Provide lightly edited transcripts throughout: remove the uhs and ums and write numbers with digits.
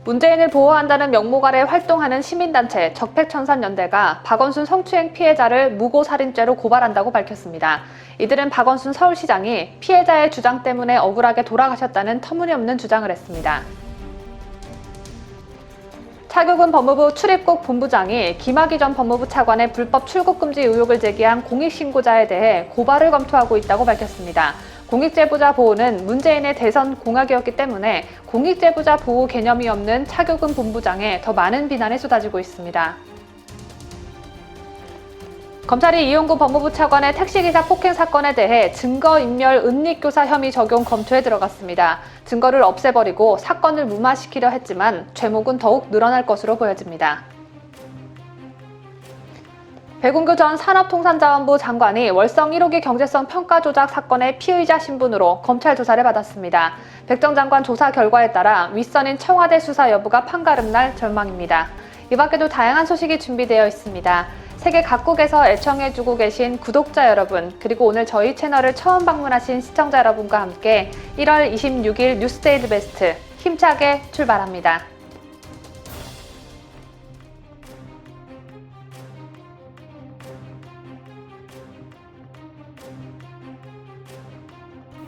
문재인을 보호한다는 명목 아래 활동하는 시민단체 적폐청산연대가 박원순 성추행 피해자를 무고살인죄로 고발한다고 밝혔습니다. 이들은 박원순 서울시장이 피해자의 주장 때문에 억울하게 돌아가셨다는 터무니없는 주장을 했습니다. 차규근 법무부 출입국 본부장이 김학의 전 법무부 차관의 불법 출국 금지 의혹을 제기한 공익신고자에 대해 고발을 검토하고 있다고 밝혔습니다. 공익제보자 보호는 문재인의 대선 공약이었기 때문에 공익제보자 보호 개념이 없는 차규근 본부장에 더 많은 비난이 쏟아지고 있습니다. 검찰이 이용구 법무부 차관의 택시기사 폭행 사건에 대해 증거인멸 은닉교사 혐의 적용 검토에 들어갔습니다. 증거를 없애버리고 사건을 무마시키려 했지만 죄목은 더욱 늘어날 것으로 보여집니다. 백운규 전 산업통상자원부 장관이 월성 1호기 경제성 평가 조작 사건의 피의자 신분으로 검찰 조사를 받았습니다. 백 전 장관 조사 결과에 따라 윗선인 청와대 수사 여부가 판가름 날 전망입니다. 이 밖에도 다양한 소식이 준비되어 있습니다. 세계 각국에서 애청해주고 계신 구독자 여러분, 그리고 오늘 저희 채널을 처음 방문하신 시청자 여러분과 함께 1월 26일 뉴스데일리 베스트 힘차게 출발합니다.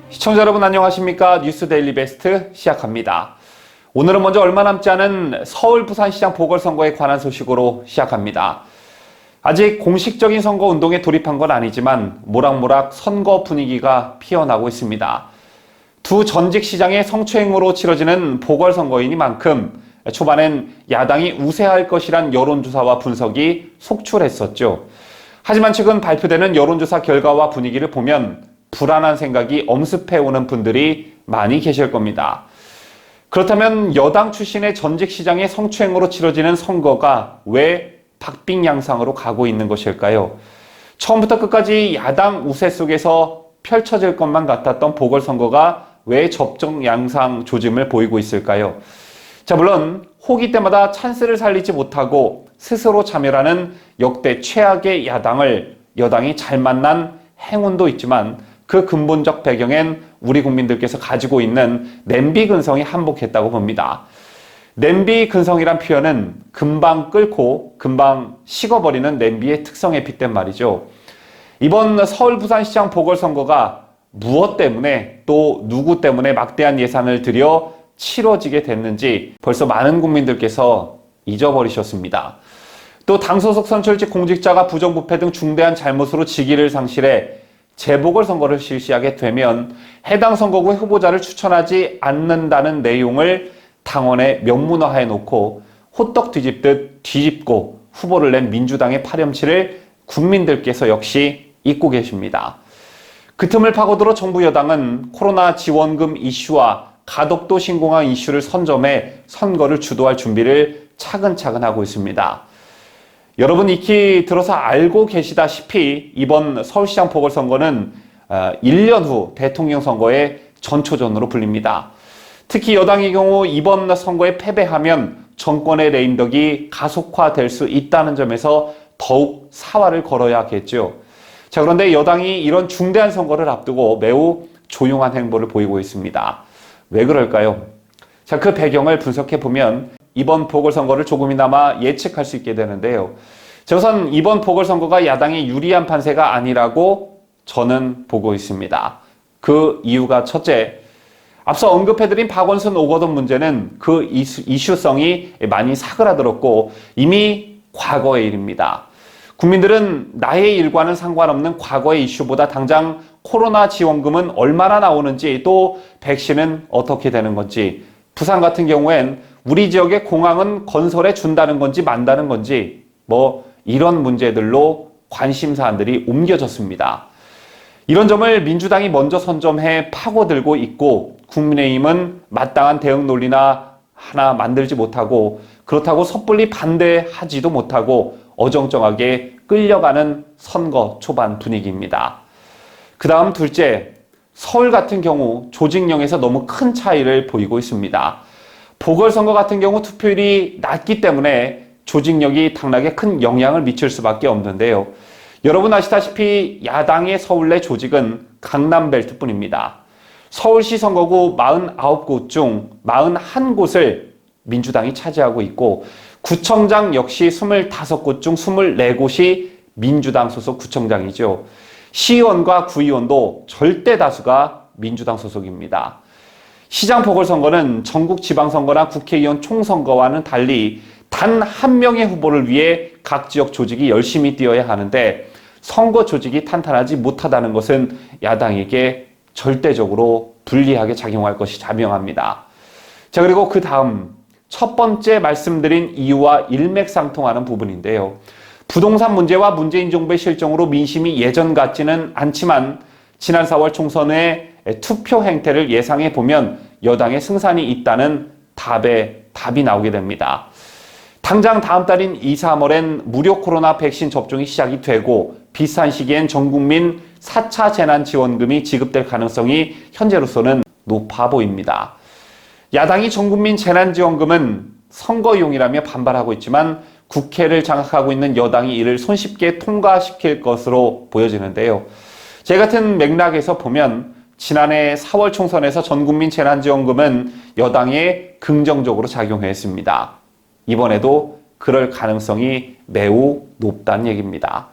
시청자 여러분 안녕하십니까? 뉴스데일리 베스트 시작합니다. 오늘은 먼저 얼마 남지 않은 서울 부산시장 보궐선거에 관한 소식으로 시작합니다. 아직 공식적인 선거운동에 돌입한 건 아니지만 모락모락 선거 분위기가 피어나고 있습니다. 두 전직 시장의 성추행으로 치러지는 보궐선거이니만큼 초반엔 야당이 우세할 것이란 여론조사와 분석이 속출했었죠. 하지만 최근 발표되는 여론조사 결과와 분위기를 보면 불안한 생각이 엄습해오는 분들이 많이 계실 겁니다. 그렇다면 여당 출신의 전직 시장의 성추행으로 치러지는 선거가 왜 박빙 양상으로 가고 있는 것일까요? 처음부터 끝까지 야당 우세 속에서 펼쳐질 것만 같았던 보궐선거가 왜 접전 양상 조짐을 보이고 있을까요? 자, 물론 호기 때마다 찬스를 살리지 못하고 스스로 자멸하는 역대 최악의 야당을 여당이 잘 만난 행운도 있지만 그 근본적 배경엔 우리 국민들께서 가지고 있는 냄비 근성이 한몫했다고 봅니다. 냄비 근성이란 표현은 금방 끓고 금방 식어버리는 냄비의 특성에 빗댄 말이죠. 이번 서울 부산시장 보궐선거가 무엇 때문에 또 누구 때문에 막대한 예산을 들여 치러지게 됐는지 벌써 많은 국민들께서 잊어버리셨습니다. 또 당 소속 선출직 공직자가 부정부패 등 중대한 잘못으로 직위를 상실해 재보궐선거를 실시하게 되면 해당 선거구의 후보자를 추천하지 않는다는 내용을 당원에 명문화해 놓고 호떡 뒤집듯 뒤집고 후보를 낸 민주당의 파렴치를 국민들께서 역시 잊고 계십니다. 그 틈을 파고들어 정부 여당은 코로나 지원금 이슈와 가덕도 신공항 이슈를 선점해 선거를 주도할 준비를 차근차근 하고 있습니다. 여러분 익히 들어서 알고 계시다시피 이번 서울시장 보궐선거는 1년 후 대통령 선거의 전초전으로 불립니다. 특히 여당의 경우 이번 선거에 패배하면 정권의 레임덕이 가속화될 수 있다는 점에서 더욱 사활을 걸어야겠죠. 자, 그런데 여당이 이런 중대한 선거를 앞두고 매우 조용한 행보를 보이고 있습니다. 왜 그럴까요? 자, 그 배경을 분석해 보면 이번 보궐선거를 조금이나마 예측할 수 있게 되는데요. 자, 우선 이번 보궐선거가 야당이 유리한 판세가 아니라고 저는 보고 있습니다. 그 이유가 첫째, 앞서 언급해드린 박원순 오거돈 문제는 그 이슈성이 많이 사그라들었고 이미 과거의 일입니다. 국민들은 나의 일과는 상관없는 과거의 이슈보다 당장 코로나 지원금은 얼마나 나오는지 또 백신은 어떻게 되는 건지 부산 같은 경우엔 우리 지역의 공항은 건설해 준다는 건지 만다는 건지 이런 문제들로 관심사안들이 옮겨졌습니다. 이런 점을 민주당이 먼저 선점해 파고들고 있고 국민의힘은 마땅한 대응 논리나 하나 만들지 못하고 그렇다고 섣불리 반대하지도 못하고 어정쩡하게 끌려가는 선거 초반 분위기입니다. 그 다음 둘째, 서울 같은 경우 조직력에서 너무 큰 차이를 보이고 있습니다. 보궐선거 같은 경우 투표율이 낮기 때문에 조직력이 당락에 큰 영향을 미칠 수밖에 없는데요. 여러분 아시다시피 야당의 서울 내 조직은 강남벨트뿐입니다. 서울시 선거구 49곳 중 41곳을 민주당이 차지하고 있고 구청장 역시 25곳 중 24곳이 민주당 소속 구청장이죠. 시의원과 구의원도 절대 다수가 민주당 소속입니다. 시장 보궐선거는 전국 지방선거나 국회의원 총선거와는 달리 단 한 명의 후보를 위해 각 지역 조직이 열심히 뛰어야 하는데 선거 조직이 탄탄하지 못하다는 것은 야당에게 절대적으로 불리하게 작용할 것이 자명합니다. 자, 그리고 그 다음 첫 번째 말씀드린 이유와 일맥상통하는 부분인데요. 부동산 문제와 문재인 정부의 실정으로 민심이 예전 같지는 않지만 지난 4월 총선의 투표 행태를 예상해 보면 여당의 승산이 있다는 답이 나오게 됩니다. 당장 다음 달인 2, 3월엔 무료 코로나 백신 접종이 시작이 되고 비슷한 시기엔 전 국민 4차 재난지원금이 지급될 가능성이 현재로서는 높아 보입니다. 야당이 전 국민 재난지원금은 선거용이라며 반발하고 있지만 국회를 장악하고 있는 여당이 이를 손쉽게 통과시킬 것으로 보여지는데요. 제 같은 맥락에서 보면 지난해 4월 총선에서 전 국민 재난지원금은 여당에 긍정적으로 작용했습니다. 이번에도 그럴 가능성이 매우 높다는 얘기입니다.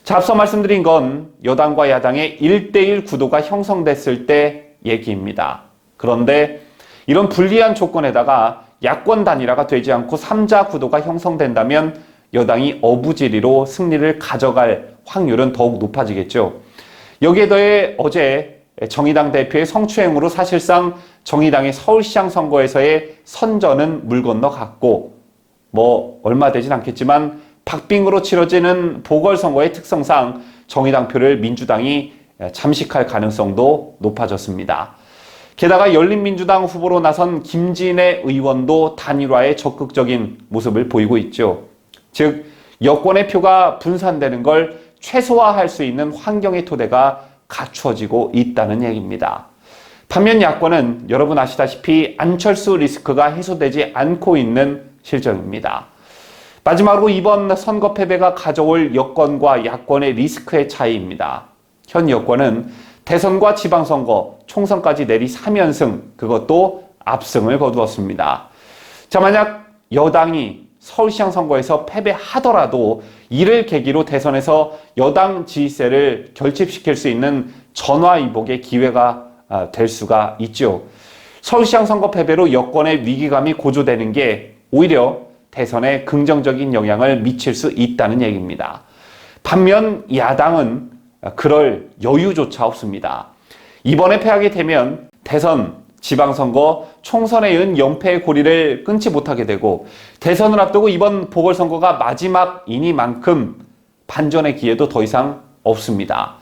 자, 앞서 말씀드린 건 여당과 야당의 1대1 구도가 형성됐을 때 얘기입니다. 그런데 이런 불리한 조건에다가 야권 단일화가 되지 않고 3자 구도가 형성된다면 여당이 어부지리로 승리를 가져갈 확률은 더욱 높아지겠죠. 여기에 더해 어제 정의당 대표의 성추행으로 사실상 정의당의 서울시장 선거에서의 선전은 물 건너갔고 얼마 되진 않겠지만 박빙으로 치러지는 보궐선거의 특성상 정의당 표를 민주당이 잠식할 가능성도 높아졌습니다. 게다가 열린민주당 후보로 나선 김진애 의원도 단일화에 적극적인 모습을 보이고 있죠. 즉 여권의 표가 분산되는 걸 최소화할 수 있는 환경의 토대가 갖추어지고 있다는 얘기입니다. 반면 야권은 여러분 아시다시피 안철수 리스크가 해소되지 않고 있는 실정입니다. 마지막으로 이번 선거 패배가 가져올 여권과 야권의 리스크의 차이입니다. 현 여권은 대선과 지방선거, 총선까지 내리 3연승, 그것도 압승을 거두었습니다. 자, 만약 여당이 서울시장 선거에서 패배하더라도 이를 계기로 대선에서 여당 지지세를 결집시킬 수 있는 전화위복의 기회가 될 수가 있죠. 서울시장 선거 패배로 여권의 위기감이 고조되는 게 오히려 대선에 긍정적인 영향을 미칠 수 있다는 얘기입니다. 반면 야당은 그럴 여유조차 없습니다. 이번에 패하게 되면 대선, 지방선거, 총선에 이은 연패의 고리를 끊지 못하게 되고 대선을 앞두고 이번 보궐선거가 마지막이니만큼 반전의 기회도 더 이상 없습니다.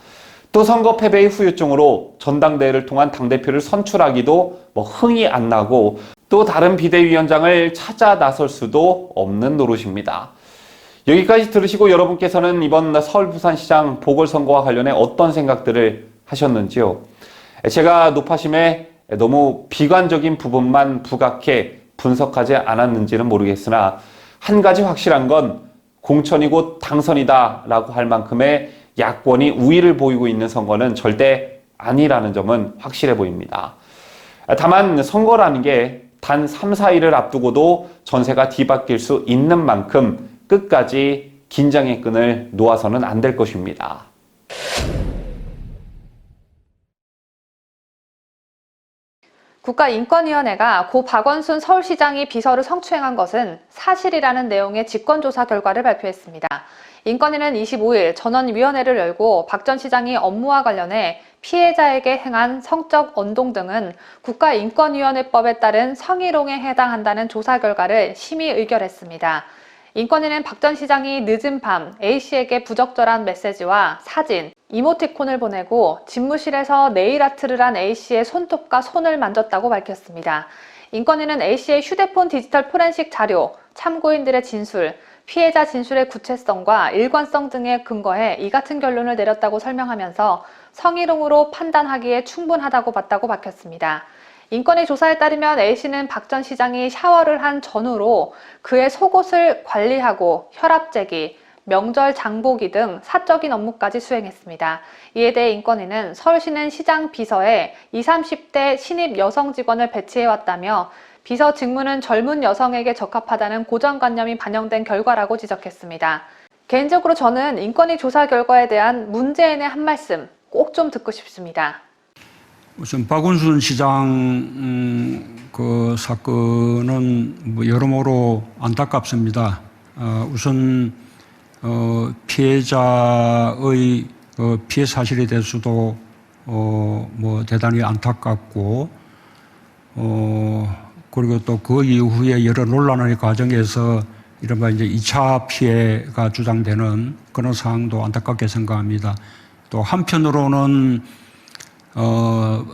또 선거 패배의 후유증으로 전당대회를 통한 당대표를 선출하기도 흥이 안 나고 또 다른 비대위원장을 찾아 나설 수도 없는 노릇입니다. 여기까지 들으시고 여러분께서는 이번 서울 부산시장 보궐선거와 관련해 어떤 생각들을 하셨는지요? 제가 높아심에 너무 비관적인 부분만 부각해 분석하지 않았는지는 모르겠으나 한 가지 확실한 건 공천이 곧 당선이다 라고 할 만큼의 야권이 우위를 보이고 있는 선거는 절대 아니라는 점은 확실해 보입니다. 다만 선거라는 게 단 3, 4일을 앞두고도 전세가 뒤바뀔 수 있는 만큼 끝까지 긴장의 끈을 놓아서는 안 될 것입니다. 국가인권위원회가 고 박원순 서울시장이 비서를 성추행한 것은 사실이라는 내용의 직권조사 결과를 발표했습니다. 인권위는 25일 전원위원회를 열고 박 전 시장이 업무와 관련해 피해자에게 행한 성적 언동 등은 국가인권위원회법에 따른 성희롱에 해당한다는 조사 결과를 심의 의결했습니다. 인권위는 박 전 시장이 늦은 밤 A씨에게 부적절한 메시지와 사진, 이모티콘을 보내고 집무실에서 네일아트를 한 A씨의 손톱과 손을 만졌다고 밝혔습니다. 인권위는 A씨의 휴대폰 디지털 포렌식 자료, 참고인들의 진술, 피해자 진술의 구체성과 일관성 등에 근거해 이 같은 결론을 내렸다고 설명하면서 성희롱으로 판단하기에 충분하다고 봤다고 밝혔습니다. 인권위 조사에 따르면 A씨는 박 전 시장이 샤워를 한 전후로 그의 속옷을 관리하고 혈압재기, 명절 장보기 등 사적인 업무까지 수행했습니다. 이에 대해 인권위는 서울시는 시장 비서에 20, 30대 신입 여성 직원을 배치해왔다며 비서 직무는 젊은 여성에게 적합하다는 고정관념이 반영된 결과라고 지적했습니다. 개인적으로 저는 인권위 조사 결과에 대한 문재인의 한 말씀 꼭 좀 듣고 싶습니다. 우선 박원순 시장 그 사건은 뭐 여러모로 안타깝습니다. 우선 피해자의 피해 사실에 대해서도 뭐 대단히 안타깝고 그리고 또 그 이후에 여러 논란의 과정에서 이른바 이제 2차 피해가 주장되는 그런 상황도 안타깝게 생각합니다. 또 한편으로는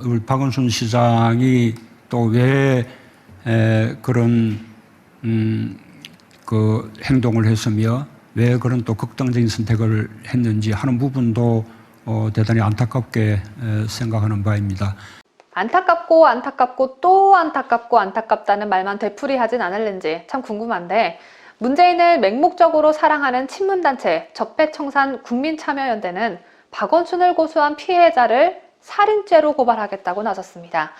우리 박원순 시장이 또 왜 그런 그 행동을 했으며 왜 그런 또 극단적인 선택을 했는지 하는 부분도 대단히 안타깝게 생각하는 바입니다. 안타깝고 안타깝고 또 안타깝고 안타깝다는 말만 되풀이하진 않을는지 참 궁금한데, 문재인을 맹목적으로 사랑하는 친문단체 적폐청산 국민참여연대는 박원순을 고소한 피해자를 살인죄로 고발하겠다고 나섰습니다.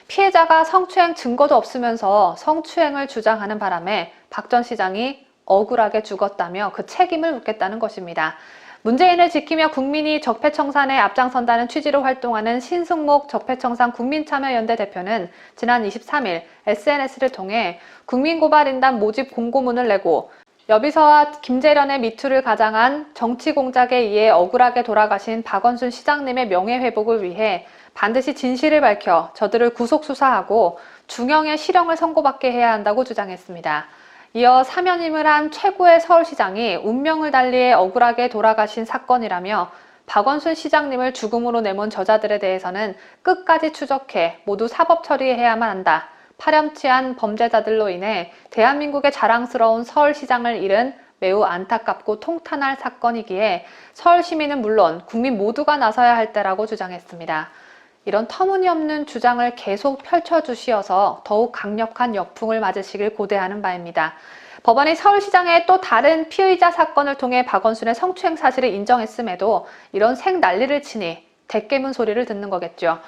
피해자가 성추행 증거도 없으면서 성추행을 주장하는 바람에 박 전 시장이 억울하게 죽었다며 그 책임을 묻겠다는 것입니다. 문재인을 지키며 국민이 적폐청산에 앞장선다는 취지로 활동하는 신승목 적폐청산 국민참여연대 대표는 지난 23일 SNS를 통해 국민고발인단 모집 공고문을 내고 여비서와 김재련의 미투를 가장한 정치공작에 의해 억울하게 돌아가신 박원순 시장님의 명예회복을 위해 반드시 진실을 밝혀 저들을 구속수사하고 중형의 실형을 선고받게 해야 한다고 주장했습니다. 이어 사면임을 한 최고의 서울시장이 운명을 달리해 억울하게 돌아가신 사건이라며 박원순 시장님을 죽음으로 내몬 저자들에 대해서는 끝까지 추적해 모두 사법 처리해야만 한다. 파렴치한 범죄자들로 인해 대한민국의 자랑스러운 서울시장을 잃은 매우 안타깝고 통탄할 사건이기에 서울 시민은 물론 국민 모두가 나서야 할 때라고 주장했습니다. 이런 터무니없는 주장을 계속 펼쳐주시어서 더욱 강력한 역풍을 맞으시길 고대하는 바입니다. 법원이 서울시장의 또 다른 피의자 사건을 통해 박원순의 성추행 사실을 인정했음에도 이런 생난리를 치니 대깨문 소리를 듣는 거겠죠.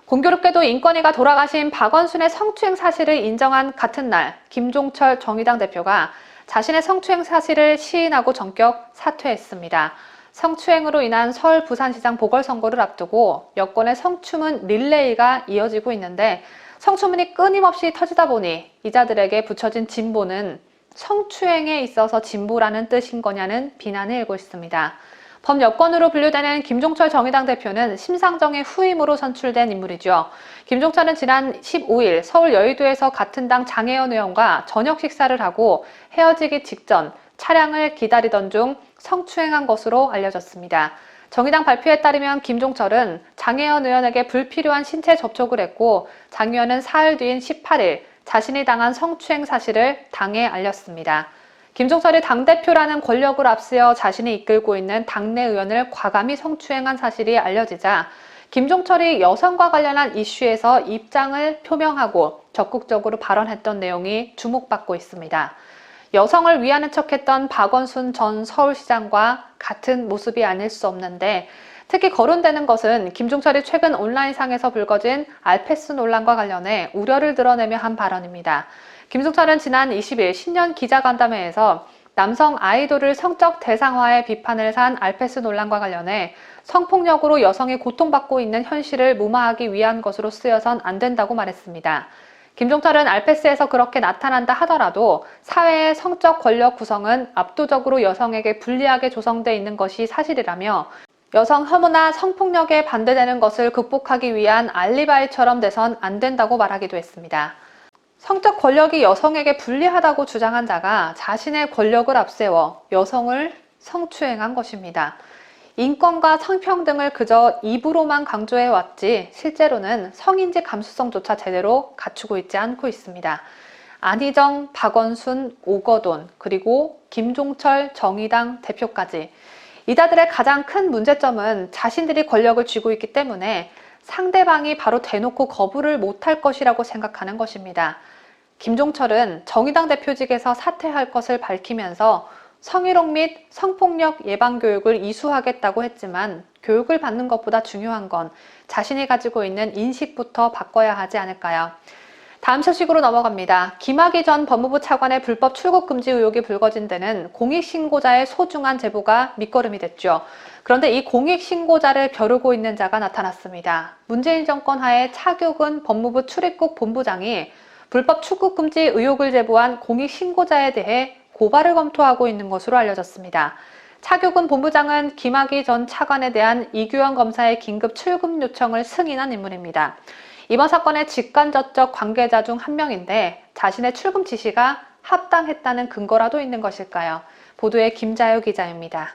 공교롭게도 인권위가 돌아가신 박원순의 성추행 사실을 인정한 같은 날, 김종철 정의당 대표가 자신의 성추행 사실을 시인하고 전격 사퇴했습니다. 성추행으로 인한 서울 부산시장 보궐선거를 앞두고 여권의 성추문 릴레이가 이어지고 있는데, 성추문이 끊임없이 터지다 보니 이자들에게 붙여진 진보는 성추행에 있어서 진보라는 뜻인 거냐는 비난이 일고 있습니다. 범여권으로 분류되는 김종철 정의당 대표는 심상정의 후임으로 선출된 인물이죠. 김종철은 지난 15일 서울 여의도에서 같은 당 장혜연 의원과 저녁 식사를 하고 헤어지기 직전 차량을 기다리던 중 성추행한 것으로 알려졌습니다. 정의당 발표에 따르면 김종철은 장혜연 의원에게 불필요한 신체 접촉을 했고, 장 의원은 사흘 뒤인 18일 자신이 당한 성추행 사실을 당에 알렸습니다. 김종철이 당대표라는 권력을 앞세워 자신이 이끌고 있는 당내 의원을 과감히 성추행한 사실이 알려지자 김종철이 여성과 관련한 이슈에서 입장을 표명하고 적극적으로 발언했던 내용이 주목받고 있습니다. 여성을 위하는 척했던 박원순 전 서울시장과 같은 모습이 아닐 수 없는데, 특히 거론되는 것은 김종철이 최근 온라인상에서 불거진 알패스 논란과 관련해 우려를 드러내며 한 발언입니다. 김종철은 지난 20일 신년 기자간담회에서 남성 아이돌을 성적 대상화해 비판을 산 알패스 논란과 관련해 성폭력으로 여성이 고통받고 있는 현실을 무마하기 위한 것으로 쓰여선 안 된다고 말했습니다. 김종철은 알패스에서 그렇게 나타난다 하더라도 사회의 성적 권력 구성은 압도적으로 여성에게 불리하게 조성돼 있는 것이 사실이라며, 여성 혐오나 성폭력에 반대되는 것을 극복하기 위한 알리바이처럼 돼선 안 된다고 말하기도 했습니다. 성적 권력이 여성에게 불리하다고 주장한 자가 자신의 권력을 앞세워 여성을 성추행한 것입니다. 인권과 성평등을 그저 입으로만 강조해왔지 실제로는 성인지 감수성조차 제대로 갖추고 있지 않고 있습니다. 안희정, 박원순, 오거돈, 그리고 김종철 정의당 대표까지 이자들의 가장 큰 문제점은 자신들이 권력을 쥐고 있기 때문에 상대방이 바로 대놓고 거부를 못할 것이라고 생각하는 것입니다. 김종철은 정의당 대표직에서 사퇴할 것을 밝히면서 성희롱 및 성폭력 예방 교육을 이수하겠다고 했지만, 교육을 받는 것보다 중요한 건 자신이 가지고 있는 인식부터 바꿔야 하지 않을까요? 다음 소식으로 넘어갑니다. 김학의 전 법무부 차관의 불법 출국 금지 의혹이 불거진 데는 공익신고자의 소중한 제보가 밑거름이 됐죠. 그런데 이 공익신고자를 벼르고 있는 자가 나타났습니다. 문재인 정권 하에 차규근 법무부 출입국 본부장이 불법 출국 금지 의혹을 제보한 공익신고자에 대해 고발을 검토하고 있는 것으로 알려졌습니다. 차규근 본부장은 김학의 전 차관에 대한 이규영 검사의 긴급 출금 요청을 승인한 인물입니다. 이번 사건의 직간접적 관계자 중 한 명인데 자신의 출금 지시가 합당했다는 근거라도 있는 것일까요? 보도에 김자유 기자입니다.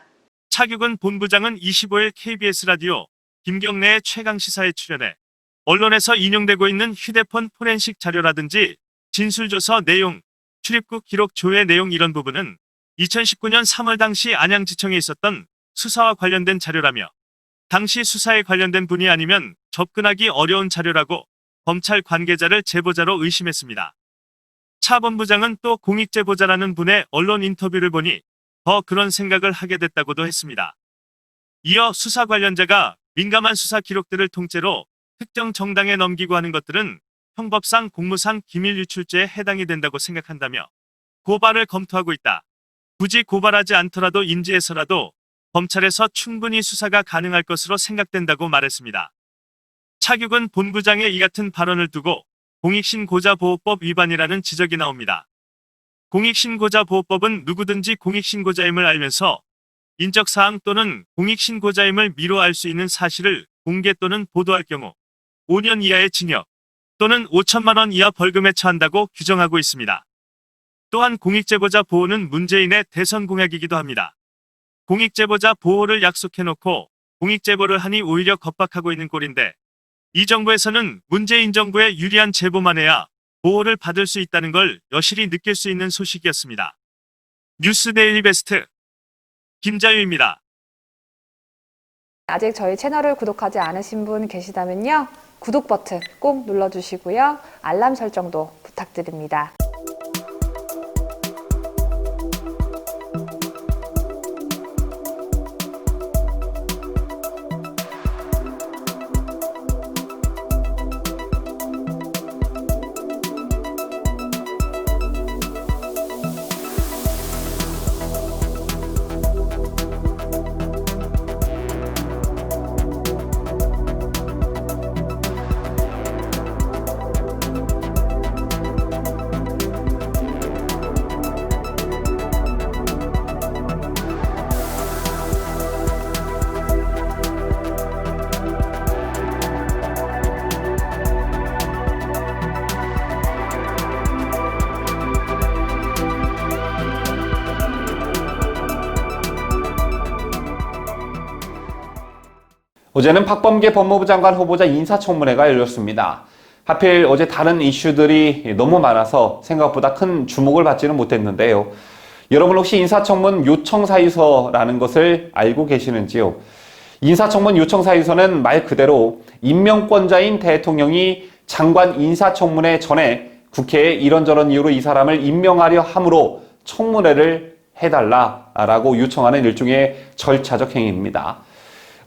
차규근 본부장은 25일 KBS 라디오 김경래의 최강시사에 출연해 언론에서 인용되고 있는 휴대폰 포렌식 자료라든지 진술조서 내용, 출입국 기록 조회 내용 이런 부분은 2019년 3월 당시 안양지청에 있었던 수사와 관련된 자료라며 당시 수사에 관련된 분이 아니면 접근하기 어려운 자료라고 검찰 관계자를 제보자로 의심했습니다. 차 본부장은 또 공익제보자라는 분의 언론 인터뷰를 보니 더 그런 생각을 하게 됐다고도 했습니다. 이어 수사 관련자가 민감한 수사 기록들을 통째로 특정 정당에 넘기고 하는 것들은 형법상 공무상 기밀 유출죄에 해당이 된다고 생각한다며 고발을 검토하고 있다. 굳이 고발하지 않더라도 인지해서라도 검찰에서 충분히 수사가 가능할 것으로 생각된다고 말했습니다. 차규근 본부장의 이 같은 발언을 두고 공익신고자보호법 위반이라는 지적이 나옵니다. 공익신고자보호법은 누구든지 공익신고자임을 알면서 인적사항 또는 공익신고자임을 미뤄 알 수 있는 사실을 공개 또는 보도할 경우 5년 이하의 징역 또는 5천만 원 이하 벌금에 처한다고 규정하고 있습니다. 또한 공익제보자 보호는 문재인의 대선 공약이기도 합니다. 공익제보자 보호를 약속해놓고 공익제보를 하니 오히려 겁박하고 있는 꼴인데 이 정부에서는 문재인 정부에 유리한 제보만 해야 보호를 받을 수 있다는 걸 여실히 느낄 수 있는 소식이었습니다. 뉴스데일리 베스트 김자유입니다. 아직 저희 채널을 구독하지 않으신 분 계시다면요. 구독 버튼 꼭 눌러주시고요. 알람 설정도 부탁드립니다. 어제는 박범계 법무부 장관 후보자 인사청문회가 열렸습니다. 하필 어제 다른 이슈들이 너무 많아서 생각보다 큰 주목을 받지는 못했는데요. 여러분 혹시 인사청문 요청사유서라는 것을 알고 계시는지요? 인사청문 요청사유서는 말 그대로 임명권자인 대통령이 장관 인사청문회 전에 국회에 이런저런 이유로 이 사람을 임명하려 함으로 청문회를 해달라라고 요청하는 일종의 절차적 행위입니다.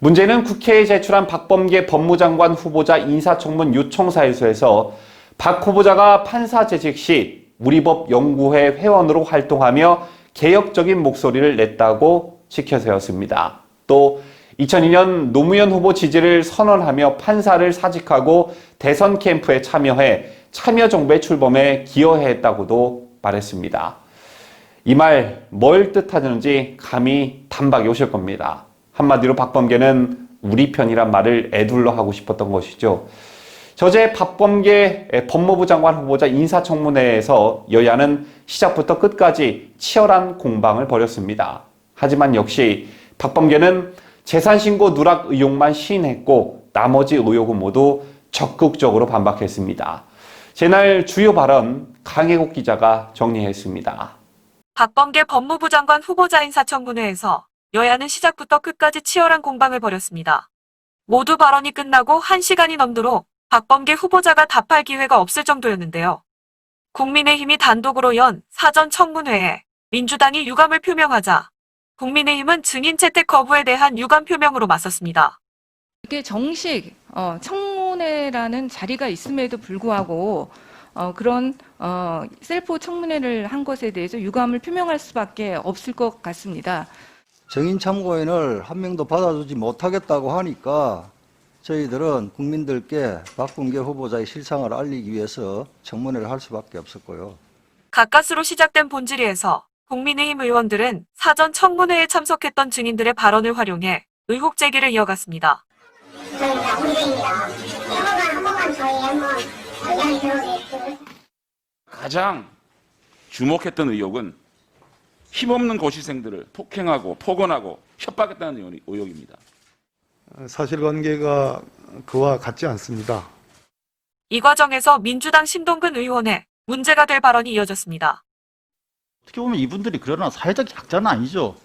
문제는 국회에 제출한 박범계 법무장관 후보자 인사청문 요청사유서에서 박 후보자가 판사 재직 시 우리법 연구회 회원으로 활동하며 개혁적인 목소리를 냈다고 지켜세웠습니다. 또 2002년 노무현 후보 지지를 선언하며 판사를 사직하고 대선 캠프에 참여해 참여정부의 출범에 기여했다고도 말했습니다. 이 말 뭘 뜻하는지 감히 단박에 오실 겁니다. 한마디로 박범계는 우리 편이란 말을 애둘러 하고 싶었던 것이죠. 저제 박범계 법무부 장관 후보자 인사청문회에서 여야는 시작부터 끝까지 치열한 공방을 벌였습니다. 하지만 역시 박범계는 재산신고 누락 의혹만 시인했고 나머지 의혹은 모두 적극적으로 반박했습니다. 제날 주요 발언 강혜국 기자가 정리했습니다. 박범계 법무부 장관 후보자 인사청문회에서 여야는 시작부터 끝까지 치열한 공방을 벌였습니다. 모두 발언이 끝나고 1시간이 넘도록 박범계 후보자가 답할 기회가 없을 정도였는데요. 국민의힘이 단독으로 연 사전 청문회에 민주당이 유감을 표명하자 국민의힘은 증인 채택 거부에 대한 유감 표명으로 맞섰습니다. 이게 정식 청문회라는 자리가 있음에도 불구하고 그런 셀프 청문회를 한 것에 대해서 유감을 표명할 수밖에 없을 것 같습니다. 정인 참고인을 한 명도 받아주지 못하겠다고 하니까 저희들은 국민들께 박범계 후보자의 실상을 알리기 위해서 청문회를 할 수밖에 없었고요. 가까스로 시작된 본질의에서 국민의힘 의원들은 사전 청문회에 참석했던 증인들의 발언을 활용해 의혹 제기를 이어갔습니다. 저희가 문재인이다. 한 번만 저희 한번 이야기 들어주세요. 가장 주목했던 의혹은 힘없는 고시생들을 폭행하고 폭언하고 협박했다는 의혹입니다. 사실관계가 그와 같지 않습니다. 이 과정에서 민주당 신동근 의원의 문제가 될 발언이 이어졌습니다. 어떻게 보면 이분들이 그러나 사회적 약자는 아니죠.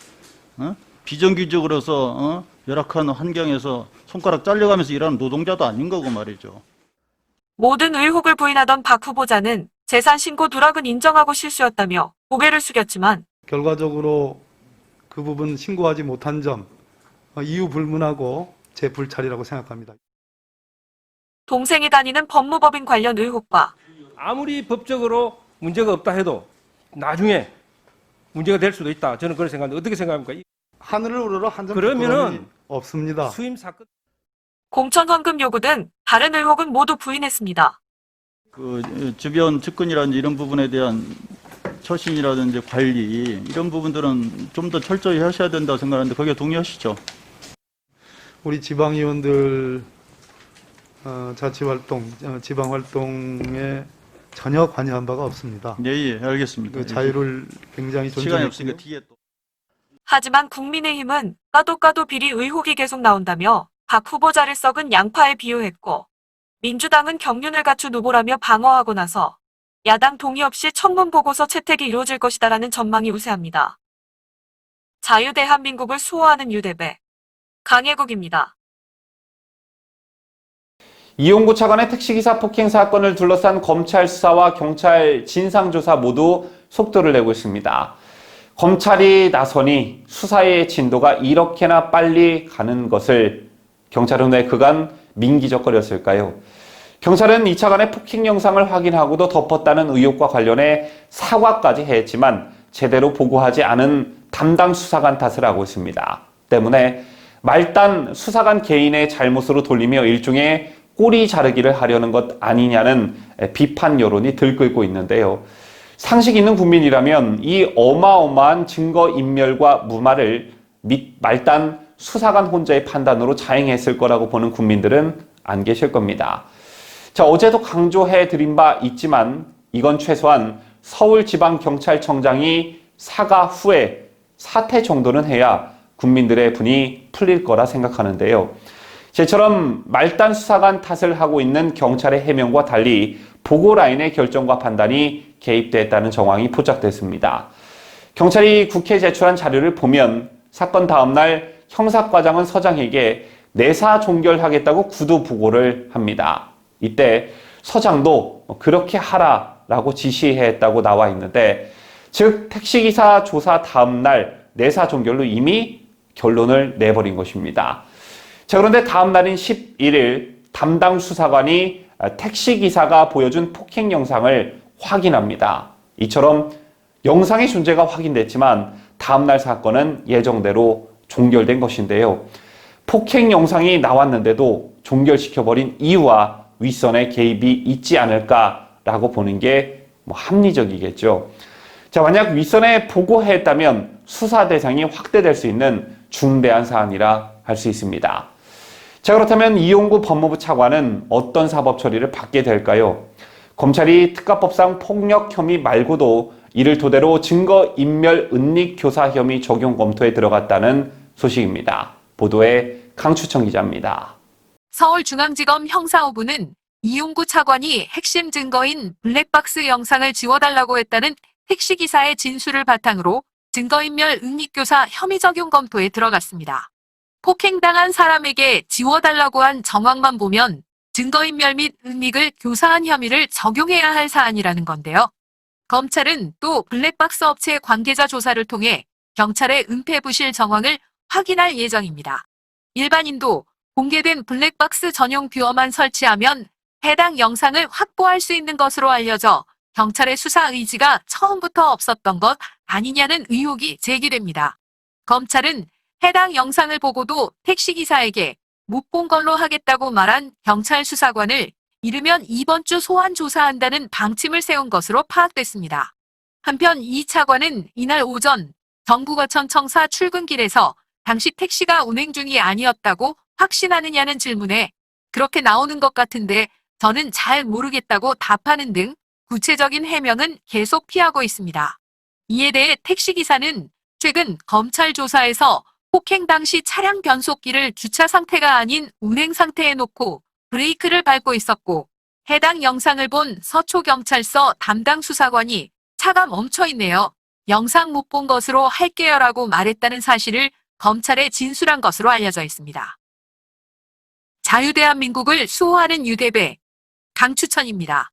비정규직으로서 열악한 환경에서 손가락 잘려가면서 일하는 노동자도 아닌 거고 말이죠. 모든 의혹을 부인하던 박 후보자는 재산 신고 누락은 인정하고 실수였다며 고개를 숙였지만 결과적으로 그 부분 신고하지 못한 점 이유 불문하고 제 불찰이라고 생각합니다. 동생이 다니는 법무법인 관련 의혹과 아무리 법적으로 문제가 없다 해도 나중에 문제가 될 수도 있다. 저는 그렇게 생각합니다. 어떻게 생각합니까? 하늘을 우러러 한점 그러면은 없습니다. 수임 사건 공천 헌금 요구 등 다른 의혹은 모두 부인했습니다. 그 주변 측근이라든지 이런 부분에 대한 처신이라든지 관리 이런 부분들은 좀 더 철저히 하셔야 된다고 생각하는데 거기에 동의하시죠? 우리 지방의원들 자치활동, 지방활동에 전혀 관여한 바가 없습니다. 예, 알겠습니다. 그 자유를 굉장히 시간이 존중했고요. 없으니까 뒤에 또. 하지만 국민의힘은 까도 비리 의혹이 계속 나온다며 박 후보자를 썩은 양파에 비유했고 민주당은 경륜을 갖춘 후보라며 방어하고 나서 야당 동의 없이 청문 보고서 채택이 이루어질 것이다라는 전망이 우세합니다. 자유대한민국을 수호하는 유대배 강혜국입니다. 이용구 차관의 택시기사 폭행 사건을 둘러싼 검찰 수사와 경찰 진상조사 모두 속도를 내고 있습니다. 검찰이 나서니 수사의 진도가 이렇게나 빨리 가는 것을 경찰은 왜 그간 민기적거렸을까요? 경찰은 이 차관의 폭행 영상을 확인하고도 덮었다는 의혹과 관련해 사과까지 했지만 제대로 보고하지 않은 담당 수사관 탓을 하고 있습니다. 때문에 말단 수사관 개인의 잘못으로 돌리며 일종의 꼬리 자르기를 하려는 것 아니냐는 비판 여론이 들끓고 있는데요. 상식 있는 국민이라면 이 어마어마한 증거인멸과 무마를 말단 수사관 혼자의 판단으로 자행했을 거라고 보는 국민들은 안 계실 겁니다. 자, 어제도 강조해 드린 바 있지만 이건 최소한 서울지방경찰청장이 사과 후에 사퇴 정도는 해야 국민들의 분이 풀릴 거라 생각하는데요. 제처럼 말단 수사관 탓을 하고 있는 경찰의 해명과 달리 보고라인의 결정과 판단이 개입됐다는 정황이 포착됐습니다. 경찰이 국회에 제출한 자료를 보면 사건 다음 날 형사과장은 서장에게 내사 종결하겠다고 구두 보고를 합니다. 이때 서장도 그렇게 하라라고 지시했다고 나와 있는데 즉 택시기사 조사 다음 날 내사 종결로 이미 결론을 내버린 것입니다. 자, 그런데 다음 날인 11일 담당 수사관이 택시기사가 보여준 폭행 영상을 확인합니다. 이처럼 영상의 존재가 확인됐지만 다음 날 사건은 예정대로 종결된 것인데요. 폭행 영상이 나왔는데도 종결시켜버린 이유와 윗선의 개입이 있지 않을까라고 보는 게 합리적이겠죠. 자, 만약 윗선에 보고했다면 수사 대상이 확대될 수 있는 중대한 사안이라 할 수 있습니다. 자, 그렇다면 이용구 법무부 차관은 어떤 사법 처리를 받게 될까요? 검찰이 특가법상 폭력 혐의 말고도 이를 토대로 증거인멸 은닉 교사 혐의 적용 검토에 들어갔다는 소식입니다. 보도에 강추청 기자입니다. 서울중앙지검 형사5부는 이용구 차관이 핵심 증거인 블랙박스 영상을 지워달라고 했다는 택시기사의 진술을 바탕으로 증거인멸 은닉교사 혐의 적용 검토에 들어갔습니다. 폭행당한 사람에게 지워달라고 한 정황만 보면 증거인멸 및 은닉을 교사한 혐의를 적용해야 할 사안이라는 건데요. 검찰은 또 블랙박스 업체 관계자 조사를 통해 경찰의 은폐 부실 정황을 확인할 예정입니다. 일반인도 공개된 블랙박스 전용 뷰어만 설치하면 해당 영상을 확보할 수 있는 것으로 알려져 경찰의 수사 의지가 처음부터 없었던 것 아니냐는 의혹이 제기됩니다. 검찰은 해당 영상을 보고도 택시기사에게 못 본 걸로 하겠다고 말한 경찰 수사관을 이르면 이번 주 소환 조사한다는 방침을 세운 것으로 파악됐습니다. 한편 이 차관은 이날 오전 정부과천 청사 출근길에서 당시 택시가 운행 중이 아니었다고 확신하느냐는 질문에 그렇게 나오는 것 같은데 저는 잘 모르겠다고 답하는 등 구체적인 해명은 계속 피하고 있습니다. 이에 대해 택시기사는 최근 검찰 조사에서 폭행 당시 차량 변속기를 주차 상태가 아닌 운행 상태에 놓고 브레이크를 밟고 있었고 해당 영상을 본 서초경찰서 담당 수사관이 차가 멈춰 있네요. 영상 못 본 것으로 할게요라고 말했다는 사실을 검찰에 진술한 것으로 알려져 있습니다. 자유대한민국을 수호하는 유대배 강추천입니다.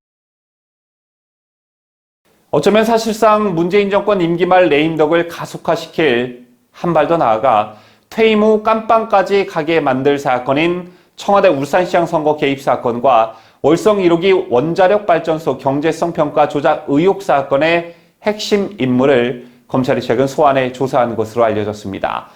어쩌면 사실상 문재인 정권 임기 말 레임덕을 가속화시킬 한 발 더 나아가 퇴임 후 깜빵까지 가게 만들 사건인 청와대 울산시장 선거 개입 사건과 월성 1호기 원자력 발전소 경제성 평가 조작 의혹 사건의 핵심 인물을 검찰이 최근 소환해 조사한 것으로 알려졌습니다.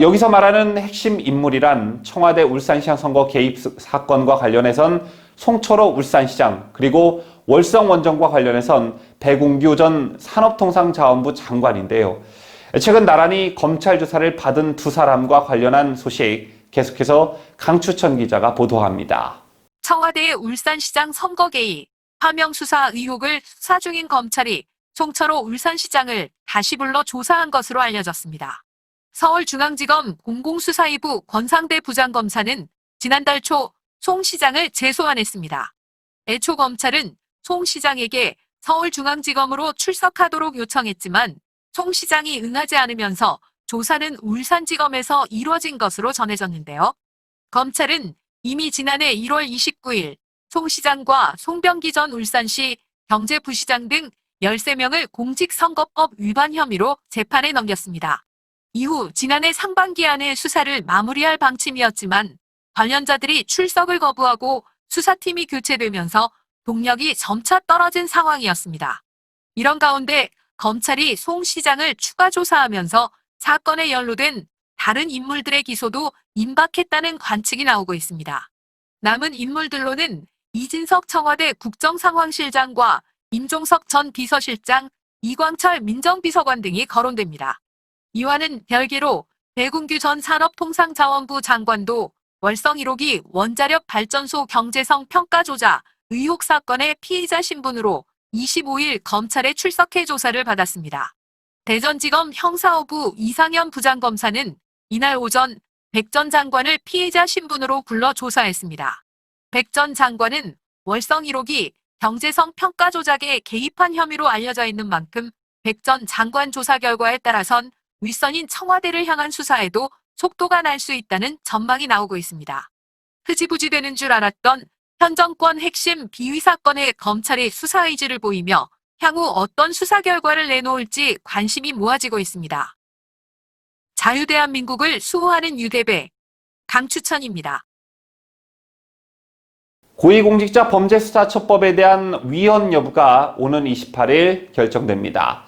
여기서 말하는 핵심 인물이란 청와대 울산시장 선거 개입 사건과 관련해선 송철호 울산시장 그리고 월성 원전과 관련해선 배궁규 전 산업통상자원부 장관인데요. 최근 나란히 검찰 조사를 받은 두 사람과 관련한 소식 계속해서 강추천 기자가 보도합니다. 청와대의 울산시장 선거 개입, 하명 수사 의혹을 수사 중인 검찰이 송철호 울산시장을 다시 불러 조사한 것으로 알려졌습니다. 서울중앙지검 공공수사2부 권상대 부장검사는 지난달 초 송 시장을 재소환했습니다. 애초 검찰은 송 시장에게 서울중앙지검으로 출석하도록 요청했지만 송 시장이 응하지 않으면서 조사는 울산지검에서 이루어진 것으로 전해졌는데요. 검찰은 이미 지난해 1월 29일 송 시장과 송병기 전 울산시 경제부시장 등 13명을 공직선거법 위반 혐의로 재판에 넘겼습니다. 이후 지난해 상반기 안에 수사를 마무리할 방침이었지만 관련자들이 출석을 거부하고 수사팀이 교체되면서 동력이 점차 떨어진 상황이었습니다. 이런 가운데 검찰이 송 시장을 추가 조사하면서 사건에 연루된 다른 인물들의 기소도 임박했다는 관측이 나오고 있습니다. 남은 인물들로는 이진석 청와대 국정상황실장과 임종석 전 비서실장, 이광철 민정비서관 등이 거론됩니다. 이와는 별개로 배궁규 전 산업통상자원부 장관도 월성 1호기 원자력 발전소 경제성 평가 조작 의혹 사건의 피의자 신분으로 25일 검찰에 출석해 조사를 받았습니다. 대전지검 형사5부 이상현 부장검사는 이날 오전 백 전 장관을 피의자 신분으로 불러 조사했습니다. 백 전 장관은 월성 1호기 경제성 평가 조작에 개입한 혐의로 알려져 있는 만큼 백 전 장관 조사 결과에 따라선 윗선인 청와대를 향한 수사에도 속도가 날 수 있다는 전망이 나오고 있습니다. 흐지부지 되는 줄 알았던 현 정권 핵심 비위 사건에 검찰이 수사 의지를 보이며 향후 어떤 수사 결과를 내놓을지 관심이 모아지고 있습니다. 자유대한민국을 수호하는 유대배 강추천입니다. 고위공직자 범죄수사처법에 대한 위헌 여부가 오는 28일 결정됩니다.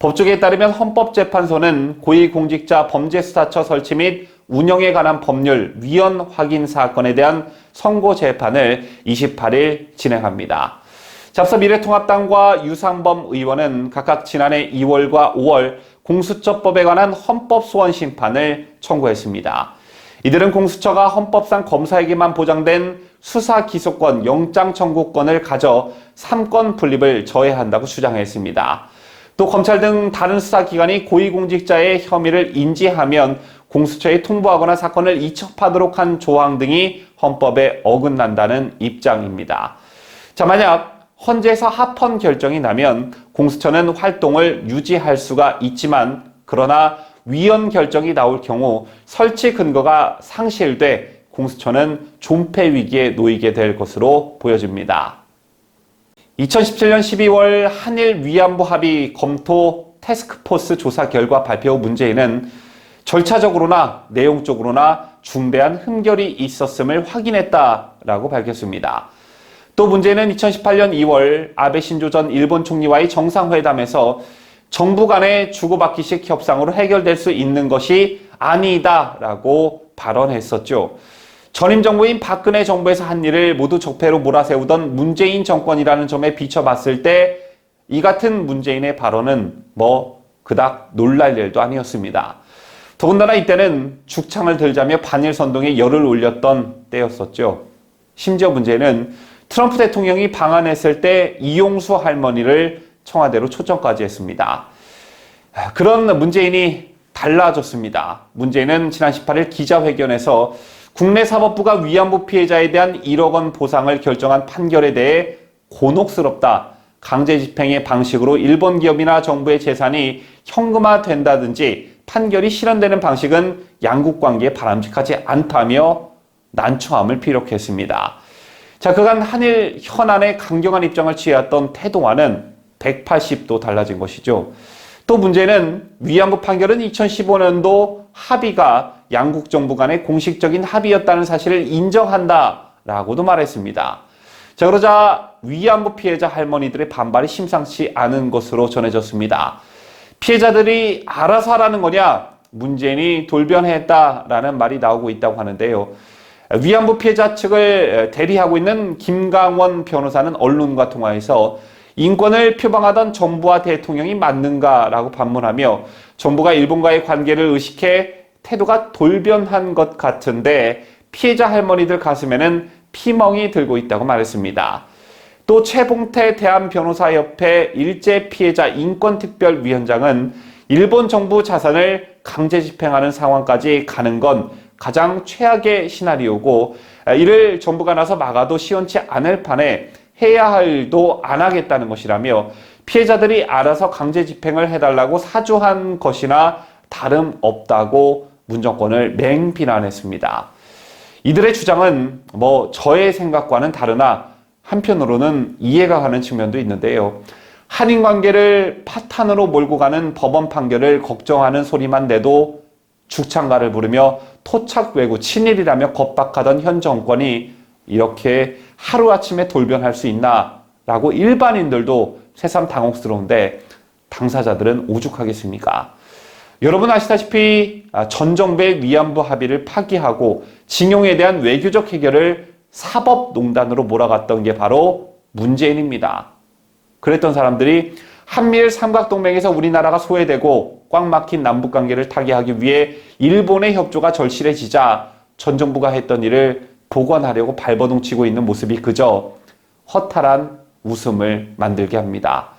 법조계에 따르면 헌법재판소는 고위공직자 범죄수사처 설치 및 운영에 관한 법률 위헌 확인 사건에 대한 선고 재판을 28일 진행합니다. 앞서 미래통합당과 유상범 의원은 각각 지난해 2월과 5월 공수처법에 관한 헌법 소원 심판을 청구했습니다. 이들은 공수처가 헌법상 검사에게만 보장된 수사 기소권, 영장 청구권을 가져 3권 분립을 저해한다고 주장했습니다. 또 검찰 등 다른 수사기관이 고위공직자의 혐의를 인지하면 공수처에 통보하거나 사건을 이첩하도록 한 조항 등이 헌법에 어긋난다는 입장입니다. 자, 만약 헌재에서 합헌 결정이 나면 공수처는 활동을 유지할 수가 있지만 그러나 위헌 결정이 나올 경우 설치 근거가 상실돼 공수처는 존폐 위기에 놓이게 될 것으로 보여집니다. 2017년 12월 한일 위안부 합의 검토 태스크포스 조사 결과 발표 후 문재인은 절차적으로나 내용적으로나 중대한 흠결이 있었음을 확인했다라고 밝혔습니다. 또 문제는 2018년 2월 아베 신조 전 일본 총리와의 정상회담에서 정부 간의 주고받기식 협상으로 해결될 수 있는 것이 아니다라고 발언했었죠. 전임 정부인 박근혜 정부에서 한 일을 모두 적폐로 몰아세우던 문재인 정권이라는 점에 비춰봤을 때 이 같은 문재인의 발언은 그닥 놀랄 일도 아니었습니다. 더군다나 이때는 죽창을 들자며 반일 선동에 열을 올렸던 때였었죠. 심지어 문제는 트럼프 대통령이 방한했을 때 이용수 할머니를 청와대로 초청까지 했습니다. 그런 문재인이 달라졌습니다. 문재인은 지난 18일 기자회견에서 국내 사법부가 위안부 피해자에 대한 1억 원 보상을 결정한 판결에 대해 곤혹스럽다. 강제 집행의 방식으로 일본 기업이나 정부의 재산이 현금화된다든지 판결이 실현되는 방식은 양국 관계에 바람직하지 않다며 난처함을 피력했습니다. 자, 그간 한일 현안에 강경한 입장을 취해왔던 태도와는 180도 달라진 것이죠. 또 문제는 위안부 판결은 2015년도 합의가 양국 정부 간의 공식적인 합의였다는 사실을 인정한다라고도 말했습니다. 자, 그러자 위안부 피해자 할머니들의 반발이 심상치 않은 것으로 전해졌습니다. 피해자들이 알아서 하라는 거냐? 문재인이 돌변했다라는 말이 나오고 있다고 하는데요. 위안부 피해자 측을 대리하고 있는 김강원 변호사는 언론과 통화에서 인권을 표방하던 정부와 대통령이 맞는가라고 반문하며 정부가 일본과의 관계를 의식해 태도가 돌변한 것 같은데 피해자 할머니들 가슴에는 피멍이 들고 있다고 말했습니다. 또 최봉태 대한변호사협회 일제 피해자 인권특별위원장은 일본 정부 자산을 강제 집행하는 상황까지 가는 건 가장 최악의 시나리오고 이를 정부가 나서 막아도 시원치 않을 판에 해야 할 일도 안 하겠다는 것이라며 피해자들이 알아서 강제 집행을 해달라고 사주한 것이나 다름없다고 문정권을 맹비난했습니다. 이들의 주장은 저의 생각과는 다르나 한편으로는 이해가 가는 측면도 있는데요. 한인 관계를 파탄으로 몰고 가는 법원 판결을 걱정하는 소리만 내도 죽창가를 부르며 토착외구 친일이라며 겁박하던 현 정권이 이렇게 하루아침에 돌변할 수 있나? 라고 일반인들도 새삼 당혹스러운데 당사자들은 오죽하겠습니까? 여러분 아시다시피 전 정부의 위안부 합의를 파기하고 징용에 대한 외교적 해결을 사법농단으로 몰아갔던 게 바로 문재인입니다. 그랬던 사람들이 한미일 삼각동맹에서 우리나라가 소외되고 꽉 막힌 남북관계를 타개하기 위해 일본의 협조가 절실해지자 전 정부가 했던 일을 복원하려고 발버둥치고 있는 모습이 그저 허탈한 웃음을 만들게 합니다.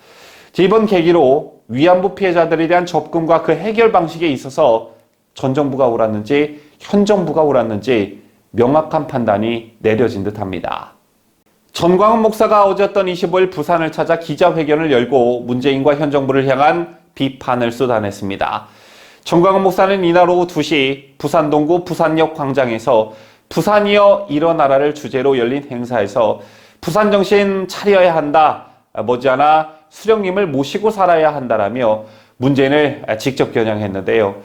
이번 계기로 위안부 피해자들에 대한 접근과 그 해결 방식에 있어서 전 정부가 옳았는지 현 정부가 옳았는지 명확한 판단이 내려진 듯합니다. 전광훈 목사가 어제였던 25일 부산을 찾아 기자회견을 열고 문재인과 현 정부를 향한 비판을 쏟아냈습니다. 전광훈 목사는 이날 오후 2시 부산 동구 부산역 광장에서 부산이여 일어나라를 주제로 열린 행사에서 부산 정신 차려야 한다, 머지않아 수령님을 모시고 살아야 한다라며 문재인을 직접 겨냥했는데요.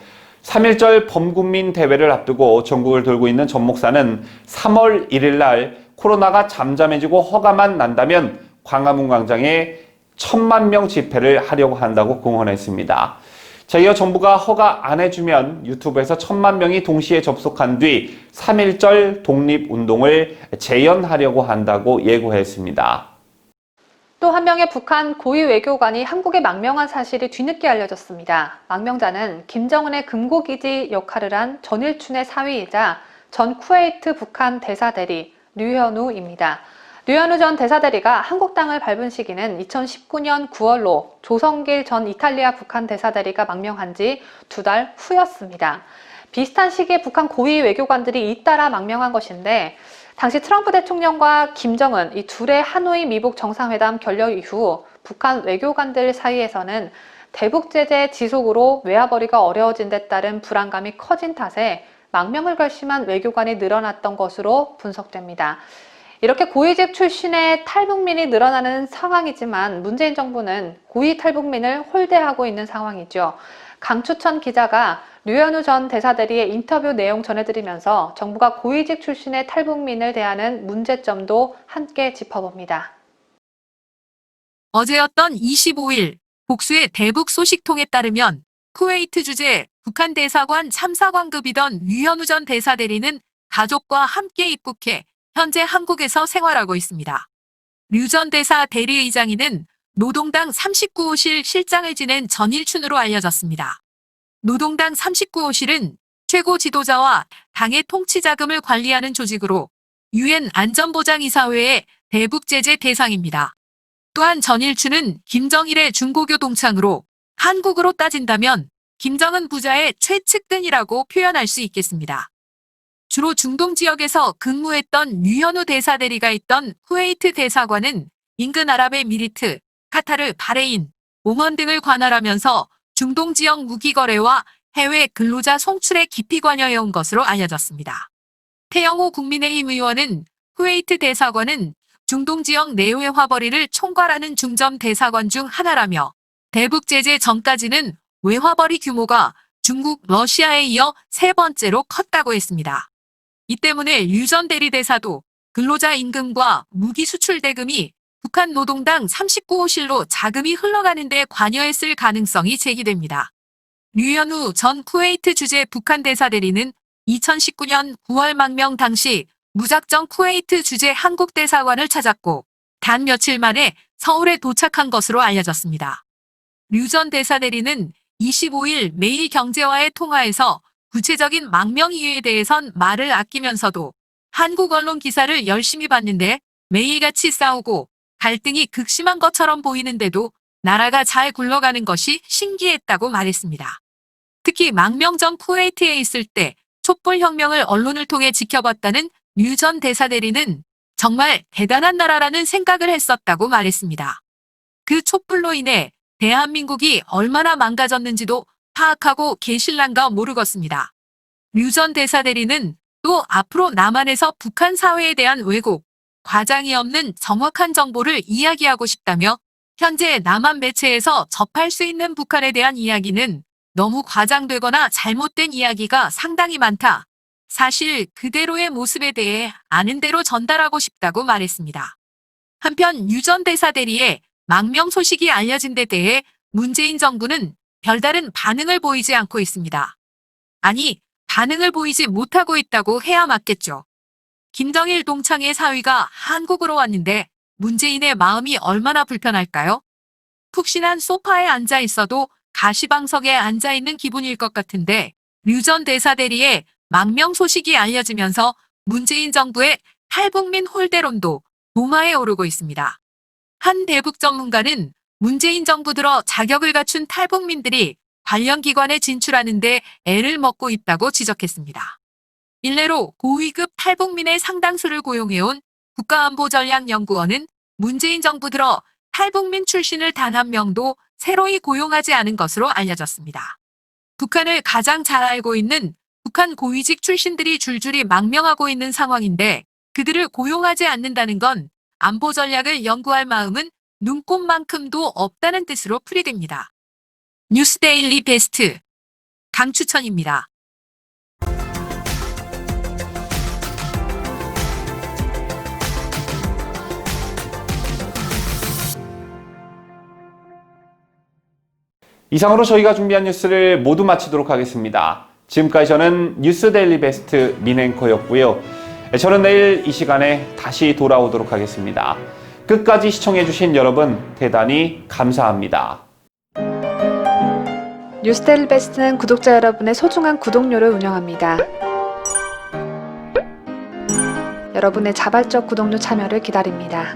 3.1절 범국민 대회를 앞두고 전국을 돌고 있는 전 목사는 3월 1일 날 코로나가 잠잠해지고 허가만 난다면 광화문 광장에 1,000만 명 집회를 하려고 한다고 공언했습니다. 자, 이어 정부가 허가 안 해주면 유튜브에서 1,000만 명이 동시에 접속한 뒤 3.1절 독립운동을 재연하려고 한다고 예고했습니다. 또 한 명의 북한 고위 외교관이 한국에 망명한 사실이 뒤늦게 알려졌습니다. 망명자는 김정은의 금고기지 역할을 한 전일춘의 사위이자 전 쿠웨이트 북한 대사대리 류현우입니다. 류현우 전 대사대리가 한국 땅을 밟은 시기는 2019년 9월로 조성길 전 이탈리아 북한 대사대리가 망명한 지 2달 후였습니다. 비슷한 시기에 북한 고위 외교관들이 잇따라 망명한 것인데 당시 트럼프 대통령과 김정은 이 둘의 하노이 미북 정상회담 결렬 이후 북한 외교관들 사이에서는 대북 제재 지속으로 외화벌이가 어려워진 데 따른 불안감이 커진 탓에 망명을 결심한 외교관이 늘어났던 것으로 분석됩니다. 이렇게 고위직 출신의 탈북민이 늘어나는 상황이지만 문재인 정부는 고위 탈북민을 홀대하고 있는 상황이죠. 강추천 기자가 류현우 전 대사대리의 인터뷰 내용 전해드리면서 정부가 고위직 출신의 탈북민을 대하는 문제점도 함께 짚어봅니다. 어제였던 25일 복수의 대북 소식통에 따르면 쿠웨이트 주재 북한 대사관 참사관급이던 류현우 전 대사대리는 가족과 함께 입국해 현재 한국에서 생활하고 있습니다. 류 전 대사 대리의장인은 노동당 39호실 실장을 지낸 전일춘으로 알려졌습니다. 노동당 39호실은 최고 지도자와 당의 통치 자금을 관리하는 조직으로 UN 안전보장이사회의 대북 제재 대상입니다. 또한 전일춘은 김정일의 중고교 동창으로 한국으로 따진다면 김정은 부자의 최측근이라고 표현할 수 있겠습니다. 주로 중동 지역에서 근무했던 류현우 대사대리가 있던 쿠웨이트 대사관은 인근 아랍에미리트, 카타르, 바레인, 오먼 등을 관할하면서 중동 지역 무기 거래와 해외 근로자 송출에 깊이 관여해온 것으로 알려졌습니다. 태영호 국민의힘 의원은 쿠웨이트 대사관은 중동 지역 내외 화벌이를 총괄하는 중점 대사관 중 하나라며 대북 제재 전까지는 외화벌이 규모가 중국, 러시아에 이어 세 번째로 컸다고 했습니다. 이 때문에 류 전 대리대사도 근로자 임금과 무기 수출 대금이 북한 노동당 39호실로 자금이 흘러가는 데 관여했을 가능성이 제기됩니다. 류현우 전 쿠웨이트 주재 북한 대사대리는 2019년 9월 망명 당시 무작정 쿠웨이트 주재 한국 대사관을 찾았고 단 며칠 만에 서울에 도착한 것으로 알려졌습니다. 류 전 대사대리는 25일 매일경제와의 통화에서 구체적인 망명 이유에 대해선 말을 아끼면서도 한국 언론 기사를 열심히 봤는데 매일같이 싸우고 갈등이 극심한 것처럼 보이는데도 나라가 잘 굴러가는 것이 신기했다고 말했습니다. 특히 망명 전 쿠웨이트에 있을 때 촛불혁명을 언론을 통해 지켜봤다는 류 전 대사대리는 정말 대단한 나라라는 생각을 했었다고 말했습니다. 그 촛불로 인해 대한민국이 얼마나 망가졌는지도 파악하고 계실란가 모르겠습니다. 류 전 대사대리는 또 앞으로 남한에서 북한 사회에 대한 왜곡, 과장이 없는 정확한 정보를 이야기하고 싶다며 현재 남한 매체에서 접할 수 있는 북한에 대한 이야기는 너무 과장되거나 잘못된 이야기가 상당히 많다. 사실 그대로의 모습에 대해 아는 대로 전달하고 싶다고 말했습니다. 한편 류 전 대사대리의 망명 소식이 알려진 데 대해 문재인 정부는 별다른 반응을 보이지 않고 있습니다. 아니, 반응을 보이지 못하고 있다고 해야 맞겠죠. 김정일 동창의 사위가 한국으로 왔는데 문재인의 마음이 얼마나 불편할까요? 푹신한 소파에 앉아 있어도 가시방석에 앉아 있는 기분일 것 같은데 류 전 대사대리의 망명 소식이 알려지면서 문재인 정부의 탈북민 홀대론도 도마에 오르고 있습니다. 한 대북 전문가는 문재인 정부 들어 자격을 갖춘 탈북민들이 관련 기관에 진출하는 데 애를 먹고 있다고 지적했습니다. 일례로 고위급 탈북민의 상당수를 고용해온 국가안보전략연구원은 문재인 정부 들어 탈북민 출신을 단 한 명도 새로이 고용하지 않은 것으로 알려졌습니다. 북한을 가장 잘 알고 있는 북한 고위직 출신들이 줄줄이 망명하고 있는 상황인데 그들을 고용하지 않는다는 건 안보 전략을 연구할 마음은 눈꼽만큼도 없다는 뜻으로 풀이됩니다. 뉴스데일리 베스트 강추천입니다. 이상으로 저희가 준비한 뉴스를 모두 마치도록 하겠습니다. 지금까지 저는 뉴스데일리 베스트 민앵커였고요. 저는 내일 이 시간에 다시 돌아오도록 하겠습니다. 끝까지 시청해주신 여러분 대단히 감사합니다. 뉴스데일리 베스트는 구독자 여러분의 소중한 구독료를 운영합니다. 여러분의 자발적 구독료 참여를 기다립니다.